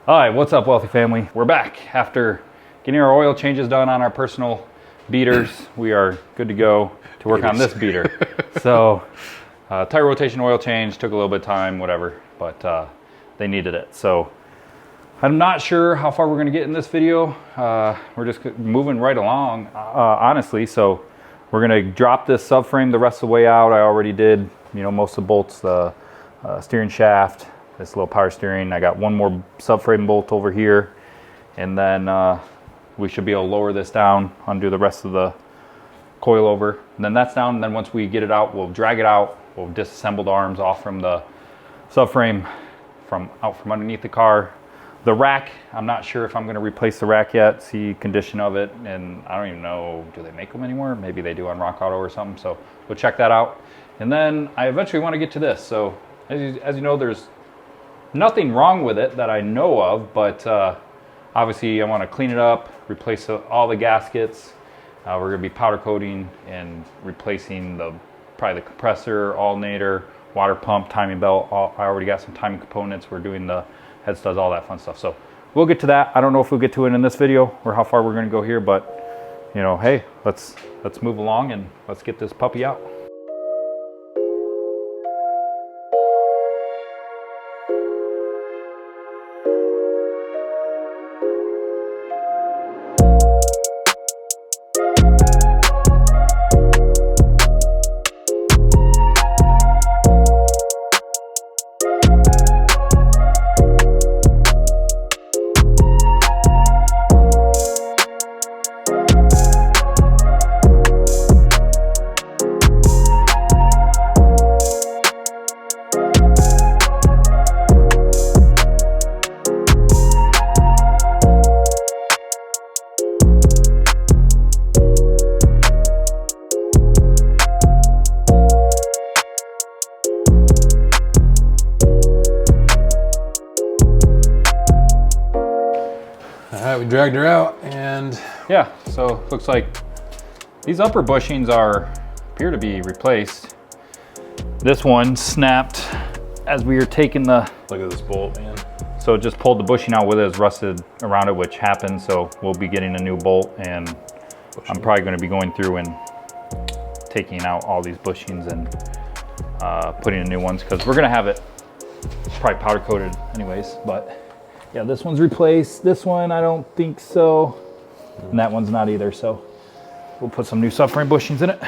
All right, what's up, Wealthy Family? We're back after getting our oil changes done on our personal beaters. We are good to go to work on this beater. So, tire rotation oil change took a little bit of time, whatever, but they needed it. So, I'm not sure how far we're going to get in this video. We're just moving right along, honestly. So, we're going to drop this subframe the rest of the way out. I already did, most of the bolts, the steering shaft, this little power steering. I got one more subframe bolt over here, and then we should be able to lower this down, undo the rest of the coilover, and then that's down. And then once we get it out, we'll drag it out. We'll disassemble the arms off from the subframe, from underneath the car. The rack, I'm not sure if I'm going to replace the rack yet, see condition of it, and I don't even know, do they make them anymore? Maybe they do on Rock Auto or something, so we'll check that out. And then I eventually want to get to this. So as you know, there's nothing wrong with it that I know of, but obviously I want to clean it up, replace all the gaskets. We're going to be powder coating and replacing probably the compressor, alternator, water pump, timing belt. I already got some timing components. We're doing the head studs, all that fun stuff. So we'll get to that. I don't know if we'll get to it in this video or how far we're going to go here, but hey, let's move along and let's get this puppy out. We dragged her out, and yeah, so looks like these upper bushings appear to be replaced. This one snapped as we were taking the look at this bolt, man. So it just pulled the bushing out with it. It's rusted around it, which happens. So we'll be getting a new bolt, and I'm probably going to be going through and taking out all these bushings and putting in new ones, because we're going to have it probably powder coated anyways. But yeah, this one's replaced. This one, I don't think so. And that one's not either. So we'll put some new subframe bushings in it.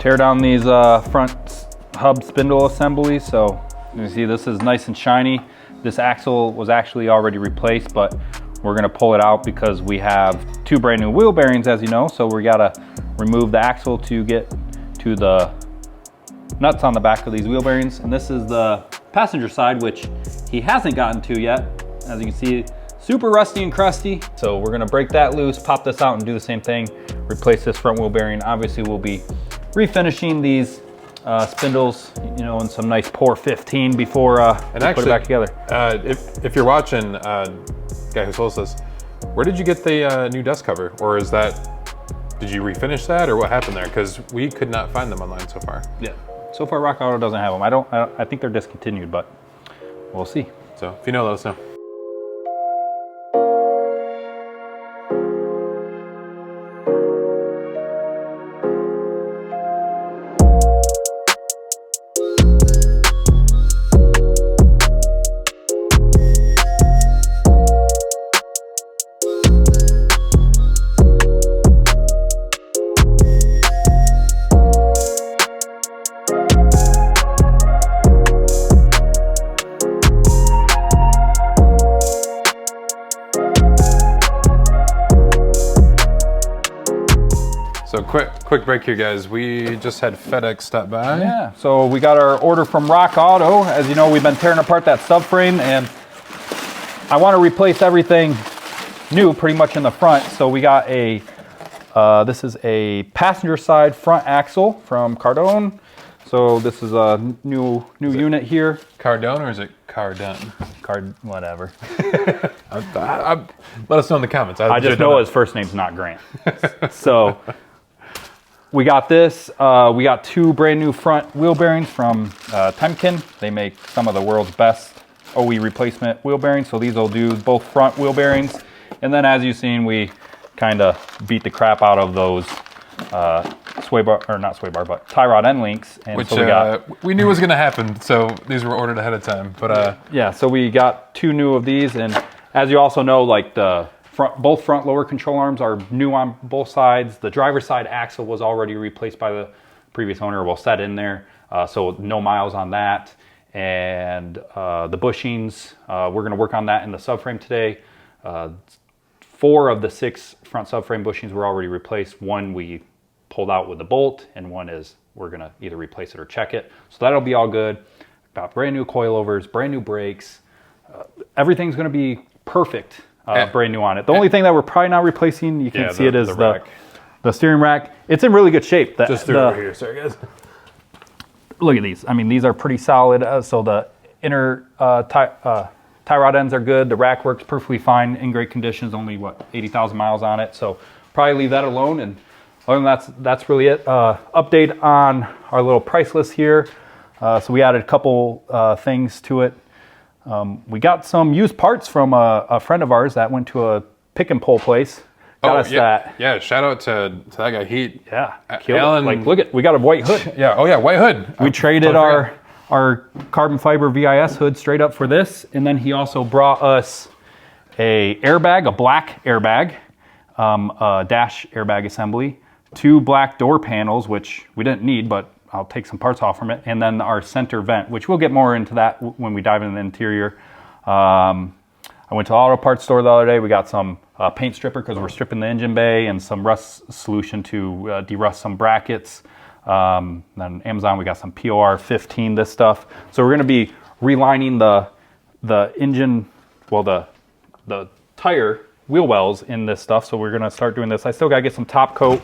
Tear down these front hub spindle assemblies. So you see this is nice and shiny. This axle was actually already replaced, but we're gonna pull it out because we have two brand new wheel bearings, as you know. So we gotta remove the axle to get to the nuts on the back of these wheel bearings. And this is the passenger side, which he hasn't gotten to yet. As you can see, super rusty and crusty. So we're gonna break that loose, pop this out and do the same thing, replace this front wheel bearing. Obviously we'll be refinishing these spindles, in some nice Pour 15 before we put it back together. If you're watching, guy who sold this, where did you get the new dust cover? Or did you refinish that, or what happened there? Because we could not find them online so far. Yeah, so far Rock Auto doesn't have them. I think they're discontinued, but we'll see. So if you know, let us know. So quick break here, guys. We just had FedEx stop by. Yeah, so we got our order from Rock Auto. As you know, we've been tearing apart that subframe, and I want to replace everything new pretty much in the front. So we got a, this is a passenger side front axle from Cardone. So this is a new unit here. Cardone or is it Cardone? Whatever. Let us know in the comments. I just know his first name's not Grant. So we got this. We got 2 brand new front wheel bearings from Temkin. They make some of the world's best OE replacement wheel bearings. So these will do both front wheel bearings. And then as you've seen, we kind of beat the crap out of those sway bar, or not sway bar, but tie rod end links. And which so we knew was going to happen. So these were ordered ahead of time. But yeah, so we got 2 new of these. And as you also know, like both front lower control arms are new on both sides. The driver's side axle was already replaced by the previous owner, well set in there. So no miles on that. And the bushings, we're going to work on that in the subframe today. 4 of the 6 front subframe bushings were already replaced. 1 we pulled out with the bolt, and 1 is we're going to either replace it or check it. So that'll be all good. Got brand new coilovers, brand new brakes. Everything's going to be perfect, brand new on it. The only thing that we're probably not replacing, you can see it, is the steering rack. It's in really good shape. Just through over here, sorry guys. Look at these. I mean, these are pretty solid. So the inner tie rod ends are good. The rack works perfectly fine, in great conditions. Only, what, 80,000 miles on it. So probably leave that alone. And other than that, that's really it. Update on our little price list here. So we added a couple things to it. We got some used parts from a friend of ours that went to a pick and pull place. Got us that. Yeah, shout out to that guy. Alan, like, look at, we got a white hood. Yeah, oh yeah, white hood. We traded our carbon fiber VIS hood straight up for this, and then he also brought us a airbag, a black airbag, a dash airbag assembly, 2 black door panels, which we didn't need, but I'll take some parts off from it, and then our center vent, which we'll get more into that when we dive into the interior. I went to the auto parts store the other day. We got some paint stripper because we're stripping the engine bay, and some rust solution to de-rust some brackets. Then Amazon, we got some POR 15, this stuff. So we're going to be relining the engine, well, the tire wheel wells in this stuff. So we're going to start doing this. I still got to get some top coat,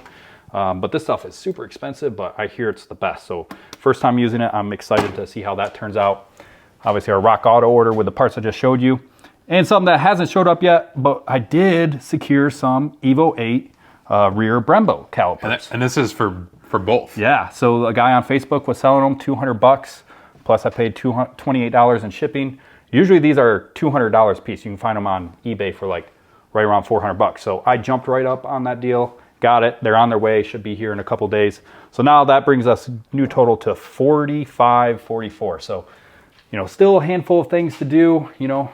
but this stuff is super expensive, but I hear it's the best. So first time using it, I'm excited to see how that turns out. Obviously our Rock Auto order with the parts I just showed you. And something that hasn't showed up yet, but I did secure some Evo 8 rear Brembo calipers. And this is for both. Yeah, so a guy on Facebook was selling them $200, plus I paid $28 in shipping. Usually these are $200 a piece. You can find them on eBay for like right around $400. So I jumped right up on that deal, got it. They're on their way, should be here in a couple days. So now that brings us new total to 44. So, you know, still a handful of things to do, you know,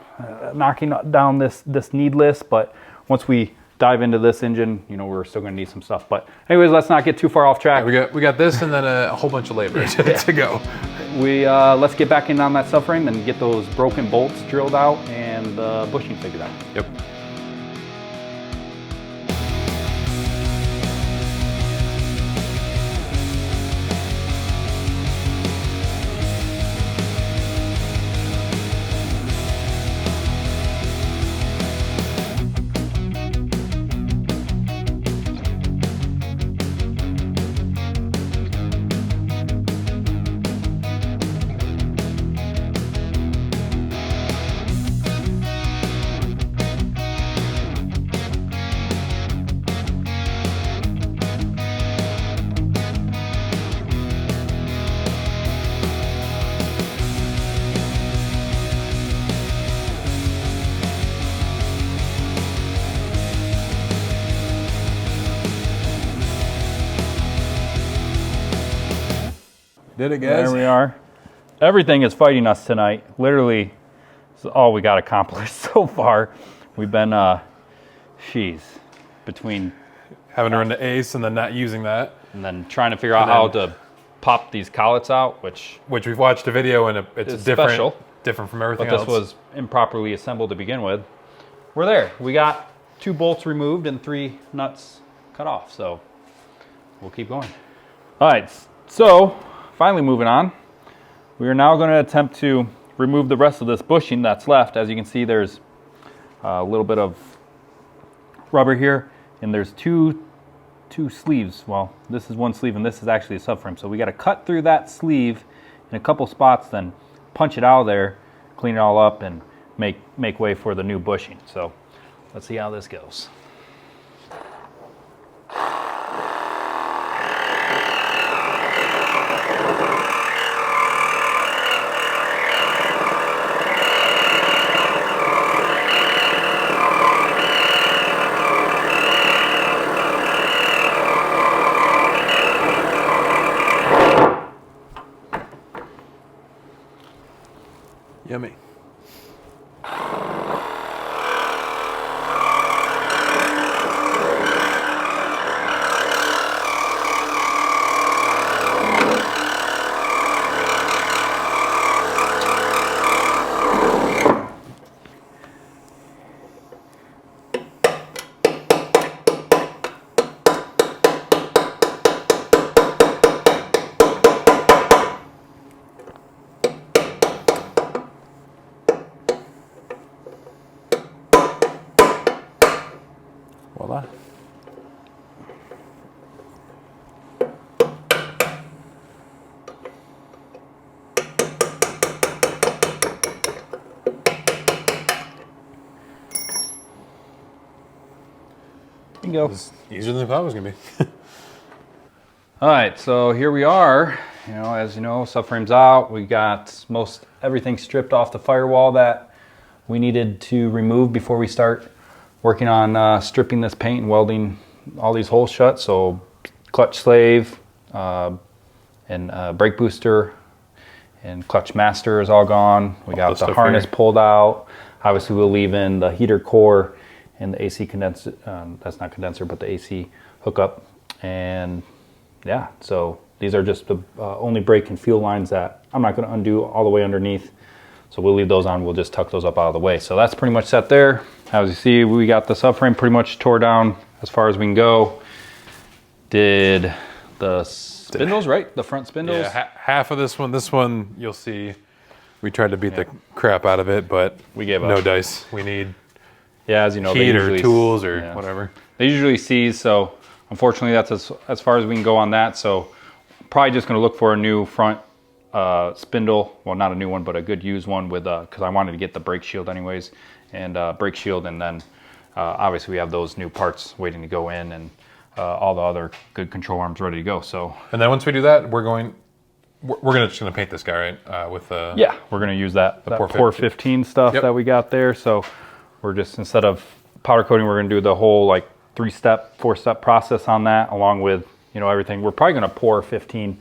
knocking down this need list, but once we dive into this engine, you know, we're still going to need some stuff. But anyways, let's not get too far off track. Yeah, we got this, and then a whole bunch of labor to go. Let's get back in on that subframe and get those broken bolts drilled out and the bushing figured out. Yep. Did it, guys? There we are. Everything is fighting us tonight. Literally, this is all we got accomplished so far. We've been, between having to run to Ace and then not using that, and then trying to figure out how to pop these collets out, which we've watched a video and it's different, special, different from everything else. But this was improperly assembled to begin with. We're there. We got 2 bolts removed and 3 nuts cut off. So we'll keep going. All right. So finally moving on. We are now going to attempt to remove the rest of this bushing that's left. As you can see, there's a little bit of rubber here, and there's two sleeves. Well, this is one sleeve and this is actually a subframe. So we got to cut through that sleeve in a couple spots, then punch it out of there, clean it all up, and make way for the new bushing. So let's see how this goes. Yummy. Voila. Bingo. It's easier than I thought it was gonna be. All right, so here we are. You know, as you know, subframe's out. We got most everything stripped off the firewall that we needed to remove before we start working on stripping this paint and welding all these holes shut. So clutch slave and brake booster and clutch master is all gone. We got the harness pulled out. Obviously we'll leave in the heater core and the AC condenser, that's not condenser, but the AC hookup. And yeah, so these are just the only brake and fuel lines that I'm not gonna undo all the way underneath. So we'll leave those on, we'll just tuck those up out of the way. So that's pretty much set there. As you see, we got the subframe pretty much tore down as far as we can go. Did the spindles, right? The front spindles? Yeah, half of this one you'll see, we tried to beat the crap out of it, but we gave up. No dice. We need as you know, heat or tools or whatever. They usually seize, so unfortunately that's as far as we can go on that. So probably just gonna look for a new front spindle. Well, not a new one, but a good used one with, cause I wanted to get the brake shield anyways, and brake shield, and then obviously we have those new parts waiting to go in, and all the other good control arms ready to go. So, and then once we do that, we're just gonna paint this guy, right? With yeah, we're gonna use that Pour 15 stuff that we got there. So we're just, instead of powder coating, we're gonna do the whole like 4-step process on that, along with, you know, everything. We're probably gonna pour 15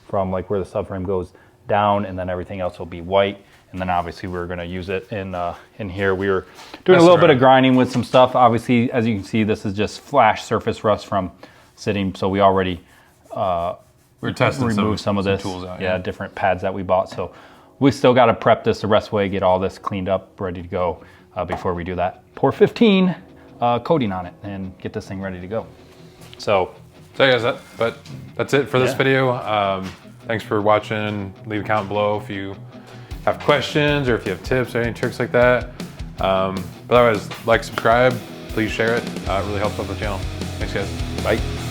from like where the subframe goes down, and then everything else will be white. And then obviously we're gonna use it in here. We were doing a little bit of grinding with some stuff. Obviously, as you can see, this is just flash surface rust from sitting. So we already we're testing removed some of this. Tools out, yeah, different pads that we bought. So we still gotta prep this the rest way, get all this cleaned up, ready to go before we do that. Pour 15 coating on it and get this thing ready to go. So guys, that's it for this video. Thanks for watching. Leave a comment below if you have questions or if you have tips or any tricks like that. But otherwise, like, subscribe, please share it. It really helps out the channel. Thanks guys. Bye.